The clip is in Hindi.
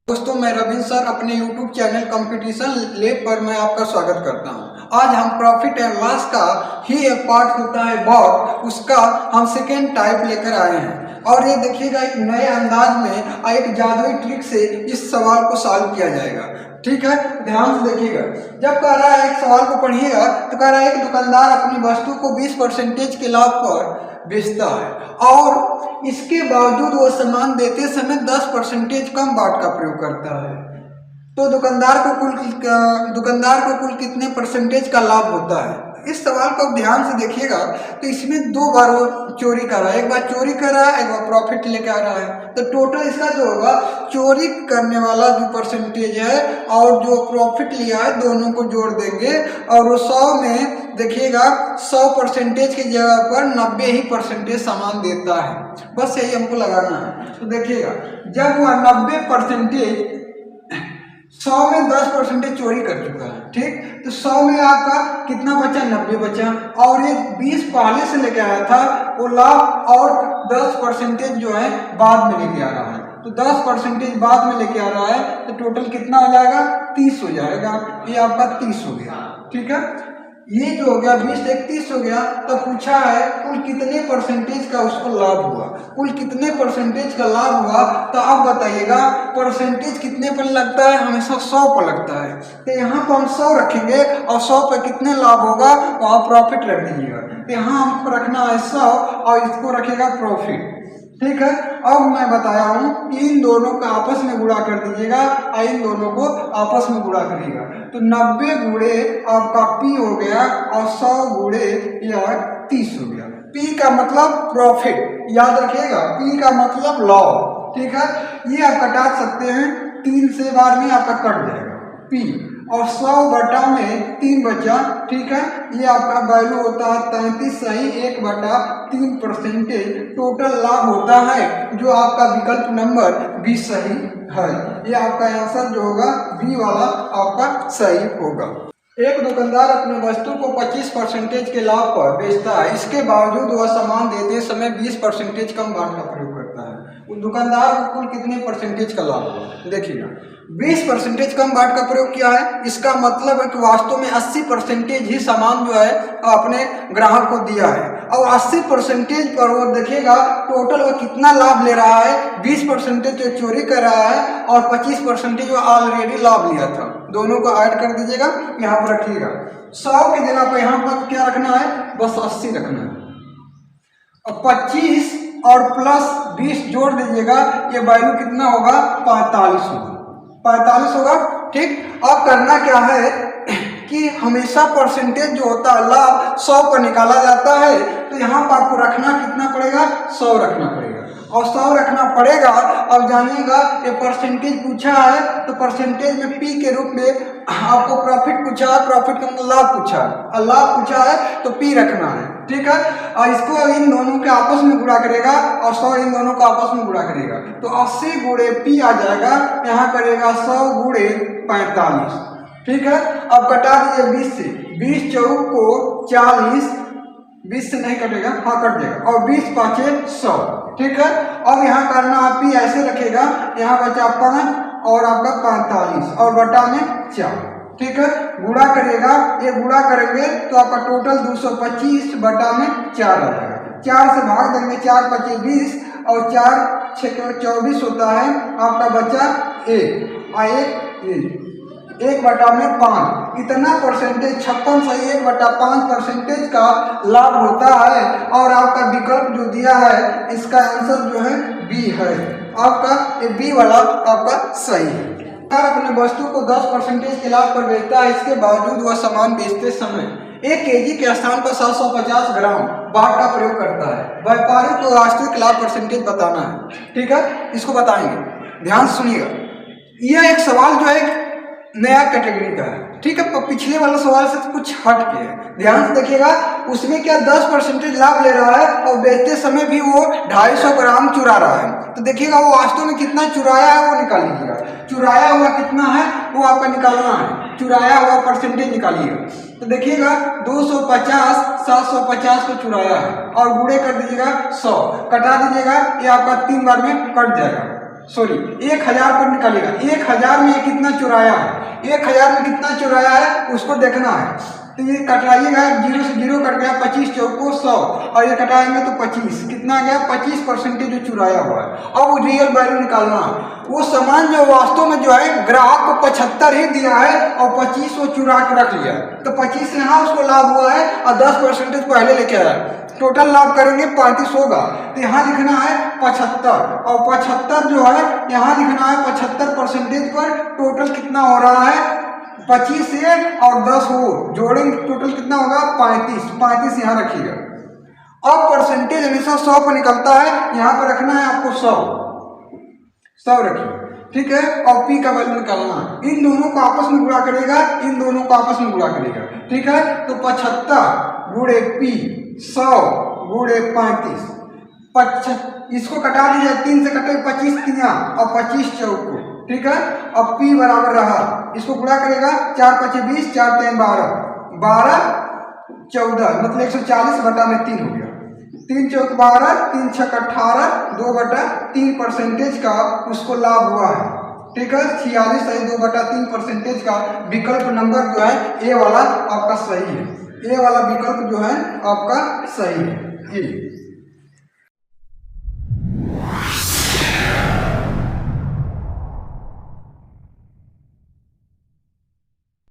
दोस्तों, मैं रविंद्र सर अपने YouTube चैनल कंपटीशन लैब पर मैं आपका स्वागत करता हूं। आज हम प्रॉफिट एंड लॉस का ही एक पार्ट होता है बॉट, उसका हम सेकेंड टाइप लेकर आए हैं। और ये देखिएगा एक नए अंदाज में एक जादुई ट्रिक से इस सवाल को सॉल्व किया जाएगा। ठीक है, ध्यान से देखिएगा। जब कह रहा है एक सवाल को पढ़िएगा तो कह रहा है एक दुकानदार अपनी वस्तु को 20% के लाभ पर बेचता है और इसके बावजूद वो सामान देते समय 10% कम बाट का प्रयोग करता है। तो दुकानदार को कुल कितने परसेंटेज का लाभ होता है? इस सवाल को ध्यान से देखिएगा तो इसमें दो बार वो चोरी कर रहा है, एक बार चोरी कर रहा है, एक बार प्रॉफिट लेके आ रहा है। तो टोटल इसका जो होगा, चोरी करने वाला जो परसेंटेज है और जो प्रॉफिट लिया है दोनों को जोड़ देंगे और वो 100 में देखिएगा 100% की जगह पर 90 ही परसेंटेज सामान देता है। बस यही हमको लगाना है। तो देखिएगा जब वह 90% 100 में 10% चोरी कर चुका है, ठीक, तो 100 में आपका कितना बचा? 90 बचा। और ये 20 पहले से लेके आया था वो लाभ और 10% जो है बाद में लेके आ रहा है। तो 10% बाद में लेके आ रहा है तो टोटल कितना हो जाएगा? 30 हो जाएगा। ये आपका 30 हो गया। ठीक है, ये जो हो गया 20 से 30 हो गया। तो पूछा है कुल कितने परसेंटेज का उसको लाभ हुआ, कुल कितने परसेंटेज का लाभ हुआ। तो आप बताइएगा परसेंटेज कितने पर लगता है? हमेशा 100 पर लगता है। तो यहाँ पर हम 100 रखेंगे और 100 पर कितने लाभ होगा वहाँ प्रॉफिट रख दीजिएगा। तो यहाँ हमको रखना है 100 और इसको रखेगा प्रॉफिट। ठीक है, अब मैं बताया हूँ कि इन दोनों का आपस में गुणा कर दीजिएगा और इन दोनों को आपस में गुणा करिएगा। तो 90 गुणे आपका P हो गया और 100 गुणे यह 30 हो गया। P का मतलब प्रॉफिट, याद रखिएगा, P का मतलब लॉस। ठीक है, ये आप कटा सकते हैं, 3 से बार में आपका कट जाएगा P और 100 बटा में 3 बचा। ठीक है, ये आपका वैल्यू होता है 33 सही 1/3%। टोटल लाभ होता है जो आपका विकल्प नंबर 20 सही है। ये आपका आंसर जो होगा बी वाला आपका सही होगा। एक दुकानदार अपनी वस्तु को 25% के लाभ पर बेचता है, इसके बावजूद वह सामान देते समय 20% कम बाट का प्रयोग करता है। उस दुकानदार को कुल कितने परसेंटेज का लाभ होगा? देखिएगा 20% कम बाट का प्रयोग किया है, इसका मतलब है कि वास्तव में 80% ही सामान जो है अपने ग्राहक को दिया है और 80% पर वो देखिएगा टोटल वो कितना लाभ ले रहा है। 20% जो चोरी कर रहा है और 25% जो ऑलरेडी लाभ लिया था। दोनों को ऐड कर दीजिएगा, यहाँ पर रखिएगा 100 की जगह पर यहाँ पर क्या रखना है? बस 80 रखना है और 25 और प्लस 20 जोड़ दीजिएगा, ये वैल्यू कितना होगा? 45 होगा। 45 होगा। ठीक, अब करना क्या है कि हमेशा परसेंटेज जो होता है लाभ 100 पर निकाला जाता है। तो यहाँ पर आपको रखना कितना पड़ेगा? 100 रखना पड़ेगा और 100 रखना पड़ेगा। अब जानिएगा ये परसेंटेज पूछा है तो परसेंटेज में P के रूप में आपको प्रॉफिट पूछा है, प्रॉफिट का मतलब लाभ पूछा है और लाभ पूछा है तो P रखना है। ठीक है, और इसको इन दोनों के आपस में गुणा करेगा और 100 इन दोनों को आपस में गुणा करेगा तो 80 गुणे P आ जाएगा। यहाँ करेगा 100 गुणे 45। ठीक है, अब कटा दीजिए 20 से, 20 चौक को 40, 20 से नहीं कटेगा, हाँ कट जाएगा और 20 पाँचे 100। ठीक है, अब यहाँ करना आप P ऐसे रखेगा, यहाँ बचा 5 और आपका 45 और बटा में 4। ठीक है, गुणा करेगा, ये गुणा करेंगे तो आपका टोटल 225 बटा में 4 आ जाएगा। 4 से भाग देंगे, 4 पचे 20 और 4 6 24 होता है। आपका बचा 1 बटा में 5। इतना परसेंटेज 56 सही 1/5% का लाभ होता है और आपका विकल्प जो दिया है इसका आंसर जो है बी है। आपका ये बी वाला आपका सही है। अपने वस्तु को 10% के लाभ पर बेचता है, इसके बावजूद वह सामान बेचते समय 1 केजी के स्थान पर 750 ग्राम बाट का प्रयोग करता है। व्यापारी को वास्तविक लाभ परसेंटेज बताना है। ठीक है, इसको बताएंगे, ध्यान सुनिएगा। यह एक सवाल जो है नया कैटेगरी का है। ठीक है, पिछले वाला सवाल से तो कुछ हट के है। ध्यान से देखिएगा, उसमें क्या 10% लाभ ले रहा है और बेचते समय भी वो 250 ग्राम चुरा रहा है। तो देखिएगा वो वास्तव में कितना चुराया है वो निकाल लीजिएगा। चुराया हुआ कितना है वो आपका निकालना है, चुराया हुआ परसेंटेज निकालिएगा। तो देखिएगा 250 750 को चुराया है और गुणे कर दीजिएगा 100, कटा दीजिएगा, ये आपका 3 बार में कट जाएगा। सॉरी 1000 पर निकालेगा। 1000 में ये कितना चुराया है, 1000 में कितना चुराया है उसको देखना है। तो ये कटाइएगा, 0 से 0 कट गया, 25 चौको 100 और ये कटाएंगे तो 25, कितना गया 25% जो चुराया हुआ है। अब रियल वैल्यू निकालना है। वो सामान जो वास्तव में जो है ग्राहक को 75 ही दिया है और 25 वो चुरा के रख लिया, तो 25 से यहाँ उसको लाभ हुआ है और 10% पहले लेके आया, टोटल लाभ करेंगे 35 होगा। तो यहाँ लिखना है 75 और 75 जो है यहाँ लिखना है 75% पर टोटल कितना हो रहा है 25 से और 10 हो जोड़ेंगे टोटल कितना होगा 35 यहाँ रखिएगा। अब परसेंटेज हमेशा 100 पर निकलता है, यहाँ पर रखना है आपको 100 रखिए, ठीक है। और पी का वैल्यू निकालना है, इन दोनों को आपस में गुणा करेगा, इन दोनों को आपस में गुणा करेगा, ठीक है। तो 75 गुणे पी 100 गुणे 35, इसको कटा दीजिए, 3 से कटे 25 तिया और 25 चौको, ठीक है। अब P बराबर रहा, इसको गुणा करेगा 4 × 5 = 20, 4 × 3 = 12, 12 14 मतलब 140 बटा में 3 हो गया, 3 चौक 12, 3 छक 18, 2/3% का उसको लाभ हुआ है, ठीक है। 46 है 2/3% का विकल्प नंबर जो है ए वाला आपका सही है, ए वाला विकल्प जो है आपका सही है।